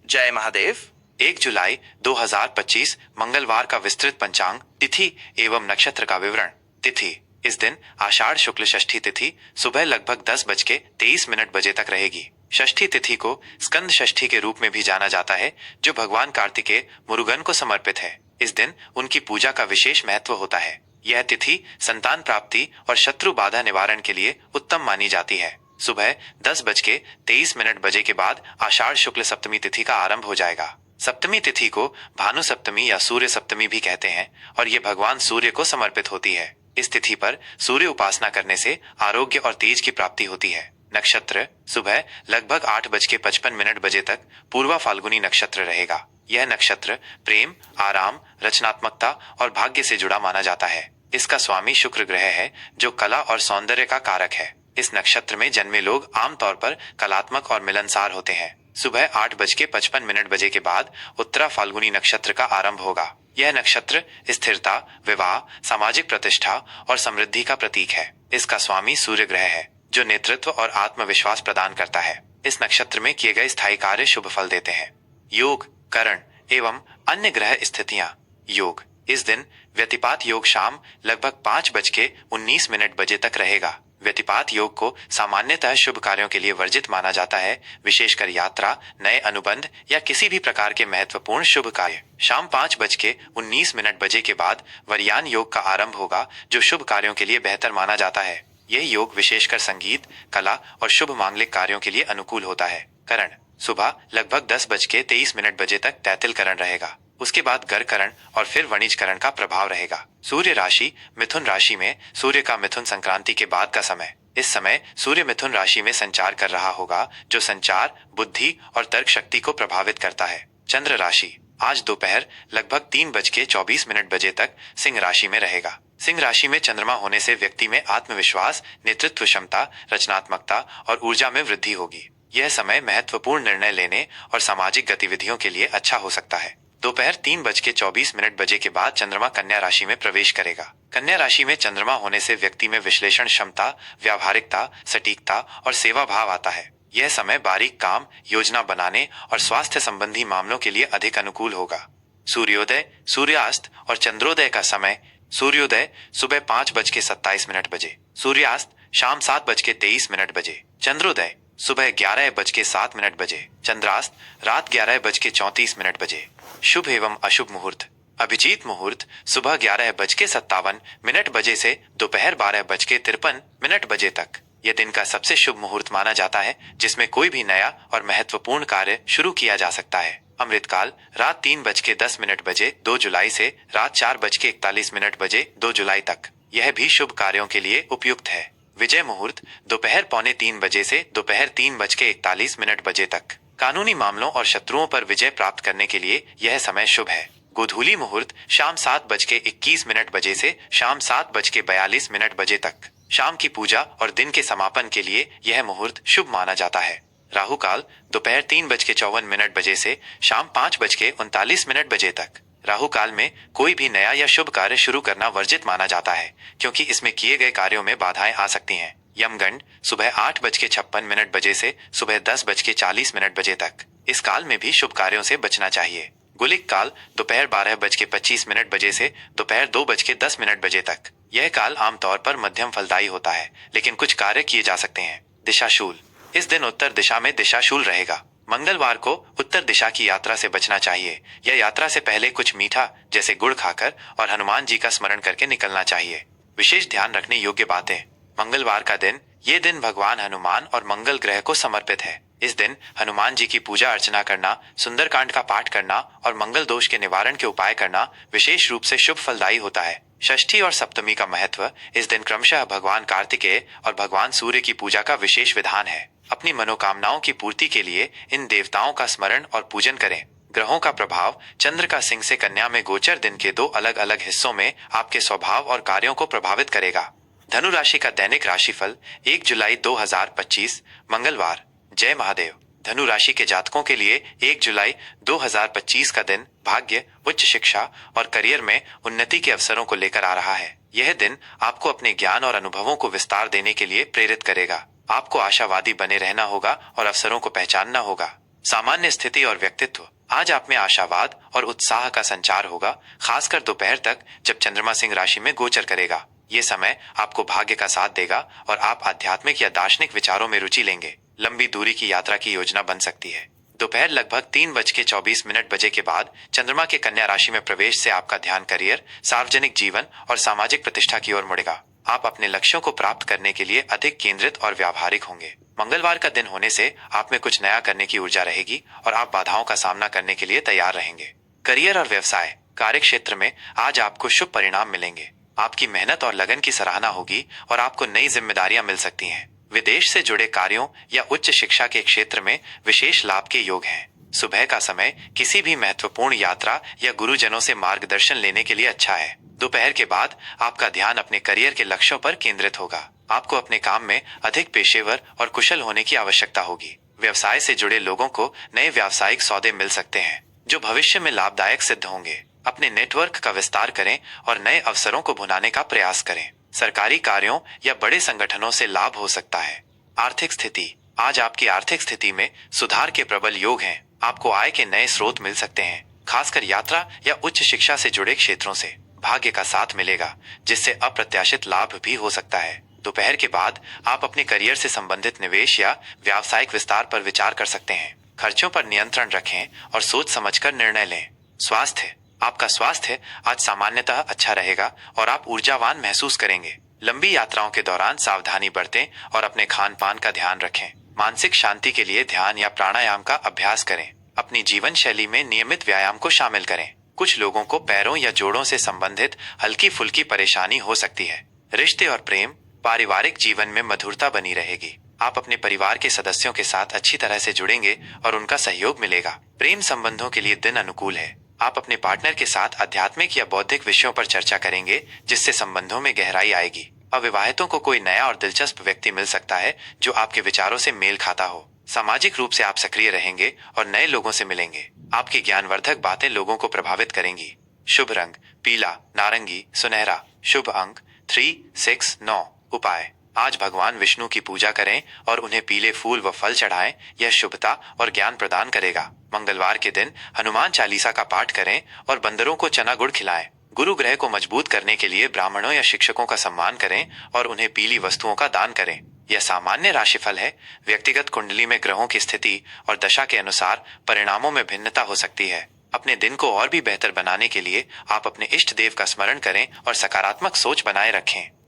जय महादेव। 1 जुलाई 2025 मंगलवार का विस्तृत पंचांग, तिथि एवं नक्षत्र का विवरण। तिथि: इस दिन आषाढ़ शुक्ल षष्ठी तिथि सुबह लगभग 10:23 बजे तक रहेगी। षष्ठी तिथि को स्कंद षष्ठी के रूप में भी जाना जाता है, जो भगवान कार्तिकेय मुरुगन को समर्पित है। इस दिन उनकी पूजा का विशेष महत्व होता है। यह तिथि संतान प्राप्ति और शत्रु बाधा निवारण के लिए उत्तम मानी जाती है। सुबह 10:23 बजे के बाद आषाढ़ शुक्ल सप्तमी तिथि का आरंभ हो जाएगा। सप्तमी तिथि को भानु सप्तमी या सूर्य सप्तमी भी कहते हैं और ये भगवान सूर्य को समर्पित होती है। इस तिथि पर सूर्य उपासना करने से आरोग्य और तेज की प्राप्ति होती है। नक्षत्र: सुबह लगभग 8:55 बजे तक पूर्वा फाल्गुनी नक्षत्र रहेगा। यह नक्षत्र प्रेम, आराम, रचनात्मकता और भाग्य से जुड़ा माना जाता है। इसका स्वामी शुक्र ग्रह है, जो कला और सौंदर्य का कारक है। इस नक्षत्र में जन्मे लोग आमतौर पर कलात्मक और मिलनसार होते हैं। सुबह 8:55 बजे के बाद उत्तरा फाल्गुनी नक्षत्र का आरंभ होगा। यह नक्षत्र स्थिरता, विवाह, सामाजिक प्रतिष्ठा और समृद्धि का प्रतीक है। इसका स्वामी सूर्य ग्रह है, जो नेतृत्व और आत्मविश्वास प्रदान करता है। इस नक्षत्र में किए गए स्थायी कार्य शुभ फल देते हैं। योग, करण एवं अन्य ग्रह स्थितियां। योग: इस दिन व्यतिपात योग शाम लगभग 5:19 बजे तक रहेगा। व्यतिपात योग को सामान्यतः शुभ कार्यों के लिए वर्जित माना जाता है, विशेषकर यात्रा, नए अनुबंध या किसी भी प्रकार के महत्वपूर्ण शुभ कार्य। शाम 5:19 बजे के बाद वरयान योग का आरंभ होगा, जो शुभ कार्यों के लिए बेहतर माना जाता है। यह योग विशेषकर संगीत, कला और शुभ मांगलिक कार्यों के लिए अनुकूल होता है। करण: सुबह लगभग 10:23 बजे तक तैतिल करण रहेगा। उसके बाद गर करण और फिर वणिज करण का प्रभाव रहेगा। सूर्य राशि मिथुन राशि में सूर्य का मिथुन संक्रांति के बाद का समय। इस समय सूर्य मिथुन राशि में संचार कर रहा होगा, जो संचार, बुद्धि और तर्क शक्ति को प्रभावित करता है। चंद्र राशि आज दोपहर लगभग 3:24 बजे तक सिंह राशि में रहेगा। सिंह राशि में चंद्रमा होने से व्यक्ति में आत्मविश्वास, नेतृत्व क्षमता, रचनात्मकता और ऊर्जा में वृद्धि होगी। यह समय महत्वपूर्ण निर्णय लेने और सामाजिक गतिविधियों के लिए अच्छा हो सकता है। दोपहर 3:24 बजे के बाद चंद्रमा कन्या राशि में प्रवेश करेगा। कन्या राशि में चंद्रमा होने से व्यक्ति में विश्लेषण क्षमता, व्यावहारिकता, सटीकता और सेवा भाव आता है। यह समय बारीक काम, योजना बनाने और स्वास्थ्य संबंधी मामलों के लिए अधिक अनुकूल होगा। सूर्योदय, सूर्यास्त और चंद्रोदय का समय: सूर्योदय सुबह 5:27 बजे, सूर्यास्त शाम 7:23 बजे, चंद्रोदय सुबह 11:07 बजे, चंद्रास्त रात 11:34 बजे। शुभ एवं अशुभ मुहूर्त: अभिजीत मुहूर्त सुबह 11:57 बजे से दोपहर 12:53 बजे तक। यह दिन का सबसे शुभ मुहूर्त माना जाता है, जिसमें कोई भी नया और महत्वपूर्ण कार्य शुरू किया जा सकता है। अमृतकाल रात 3:10 बजे 2 जुलाई से रात 4:41 बजे 2 जुलाई तक। यह भी शुभ कार्यों के लिए उपयुक्त है। विजय मुहूर्त दोपहर 2:45 बजे से दोपहर 3:41 बजे तक। कानूनी मामलों और शत्रुओं पर विजय प्राप्त करने के लिए यह समय शुभ है। गोधूली मुहूर्त शाम 7:21 बजे से शाम 7:42 बजे तक। शाम की पूजा और दिन के समापन के लिए यह मुहूर्त शुभ माना जाता है। राहु काल दोपहर 3:54 बजे से शाम 5:39 बजे तक। राहु काल में कोई भी नया या शुभ कार्य शुरू करना वर्जित माना जाता है, क्योंकि इसमें किए गए कार्यों में बाधाएं आ सकती हैं। यमगंड सुबह 8:56 बजे से सुबह 10:40 बजे तक। इस काल में भी शुभ कार्यों से बचना चाहिए। गुलिक काल दोपहर 12:25 बजे से दोपहर 2:10 बजे तक। यह काल आमतौर पर मध्यम फलदायी होता है, लेकिन कुछ कार्य किए जा सकते हैं। दिशाशूल: इस दिन उत्तर दिशा में दिशाशूल रहेगा। मंगलवार को उत्तर दिशा की यात्रा से बचना चाहिए। यह यात्रा से पहले कुछ मीठा जैसे गुड़ खाकर और हनुमान जी का स्मरण करके निकलना चाहिए। विशेष ध्यान रखने योग्य बातें: मंगलवार का दिन, ये दिन भगवान हनुमान और मंगल ग्रह को समर्पित है। इस दिन हनुमान जी की पूजा अर्चना करना, सुंदरकांड का पाठ करना और मंगल दोष के निवारण के उपाय करना विशेष रूप से शुभ फलदायी होता है। षष्ठी और सप्तमी का महत्व: इस दिन क्रमशः भगवान कार्तिकेय और भगवान सूर्य की पूजा का विशेष विधान है। अपनी मनोकामनाओं की पूर्ति के लिए इन देवताओं का स्मरण और पूजन करें। ग्रहों का प्रभाव: चंद्र का सिंह से कन्या में गोचर दिन के 2 अलग अलग हिस्सों में आपके स्वभाव और कार्यों को प्रभावित करेगा। धनु राशि का दैनिक राशिफल 1 जुलाई 2025 मंगलवार। जय महादेव। धनु राशि के जातकों के लिए 1 जुलाई 2025 का दिन भाग्य, उच्च शिक्षा और करियर में उन्नति के अवसरों को लेकर आ रहा है। यह दिन आपको अपने ज्ञान और अनुभवों को विस्तार देने के लिए प्रेरित करेगा। आपको आशावादी बने रहना होगा और अवसरों को पहचानना होगा। सामान्य स्थिति और व्यक्तित्व। आज आप में आशावाद और उत्साह का संचार होगा, खासकर दोपहर तक जब चंद्रमा सिंह राशि में गोचर करेगा। ये समय आपको भाग्य का साथ देगा और आप आध्यात्मिक या दार्शनिक विचारों में रुचि लेंगे। लंबी दूरी की यात्रा की योजना बन सकती है। दोपहर लगभग 3:24 बजे के बाद चंद्रमा के कन्या राशि में प्रवेश से आपका ध्यान करियर, सार्वजनिक जीवन और सामाजिक प्रतिष्ठा की ओर मुड़ेगा। आप अपने लक्ष्यों को प्राप्त करने के लिए अधिक केंद्रित और व्यावहारिक होंगे। मंगलवार का दिन होने से आप में कुछ नया करने की ऊर्जा रहेगी और आप बाधाओं का सामना करने के लिए तैयार रहेंगे। करियर और व्यवसाय। कार्य क्षेत्र में आज आपको शुभ परिणाम मिलेंगे। आपकी मेहनत और लगन की सराहना होगी और आपको नई जिम्मेदारियां मिल सकती हैं। विदेश से जुड़े कार्यों या उच्च शिक्षा के क्षेत्र में विशेष लाभ के योग हैं। सुबह का समय किसी भी महत्वपूर्ण यात्रा या गुरुजनों से मार्गदर्शन लेने के लिए अच्छा है। दोपहर के बाद आपका ध्यान अपने करियर के लक्ष्यों पर केंद्रित होगा। आपको अपने काम में अधिक पेशेवर और कुशल होने की आवश्यकता होगी। व्यवसाय से जुड़े लोगों को नए व्यावसायिक सौदे मिल सकते हैं जो भविष्य में लाभदायक सिद्ध होंगे। अपने नेटवर्क का विस्तार करें और नए अवसरों को भुनाने का प्रयास करें। सरकारी कार्यों या बड़े संगठनों से लाभ हो सकता है। आर्थिक स्थिति। आज आपकी आर्थिक स्थिति में सुधार के प्रबल योग हैं। आपको आय के नए स्रोत मिल सकते हैं, खासकर यात्रा या उच्च शिक्षा से जुड़े क्षेत्रों से। भाग्य का साथ मिलेगा जिससे अप्रत्याशित लाभ भी हो सकता है। दोपहर के बाद आप अपने करियर से संबंधित निवेश या व्यावसायिक विस्तार पर विचार कर सकते हैं। खर्चों पर नियंत्रण रखें और सोच समझकर निर्णय लें। स्वास्थ्य। आपका स्वास्थ्य आज सामान्यतः अच्छा रहेगा और आप ऊर्जावान महसूस करेंगे। लंबी यात्राओं के दौरान सावधानी बरतें और अपने खान पान का ध्यान रखें। मानसिक शांति के लिए ध्यान या प्राणायाम का अभ्यास करें। अपनी जीवन शैली में नियमित व्यायाम को शामिल करें। कुछ लोगों को पैरों या जोड़ों से संबंधित हल्की फुल्की परेशानी हो सकती है। रिश्ते और प्रेम। पारिवारिक जीवन में मधुरता बनी रहेगी। आप अपने परिवार के सदस्यों के साथ अच्छी तरह से जुड़ेंगे और उनका सहयोग मिलेगा। प्रेम संबंधों के लिए दिन अनुकूल है। आप अपने पार्टनर के साथ आध्यात्मिक या बौद्धिक विषयों पर चर्चा करेंगे जिससे संबंधों में गहराई आएगी। अविवाहितों को कोई नया और दिलचस्प व्यक्ति मिल सकता है जो आपके विचारों से मेल खाता हो। सामाजिक रूप से आप सक्रिय रहेंगे और नए लोगों से मिलेंगे। आपकी ज्ञानवर्धक बातें लोगों को प्रभावित करेंगी। शुभ रंग पीला, नारंगी, सुनहरा। शुभ अंक 3, 6, 9। उपाय। आज भगवान विष्णु की पूजा करें और उन्हें पीले फूल व फल चढ़ाएं। यह शुभता और ज्ञान प्रदान करेगा। मंगलवार के दिन हनुमान चालीसा का पाठ करें और बंदरों को चना गुड़ खिलाएं। गुरु ग्रह को मजबूत करने के लिए ब्राह्मणों या शिक्षकों का सम्मान करें और उन्हें पीली वस्तुओं का दान करें। यह सामान्य राशिफल है। व्यक्तिगत कुंडली में ग्रहों की स्थिति और दशा के अनुसार परिणामों में भिन्नता हो सकती है। अपने दिन को और भी बेहतर बनाने के लिए आप अपने इष्ट देव का स्मरण करें और सकारात्मक सोच बनाए रखें।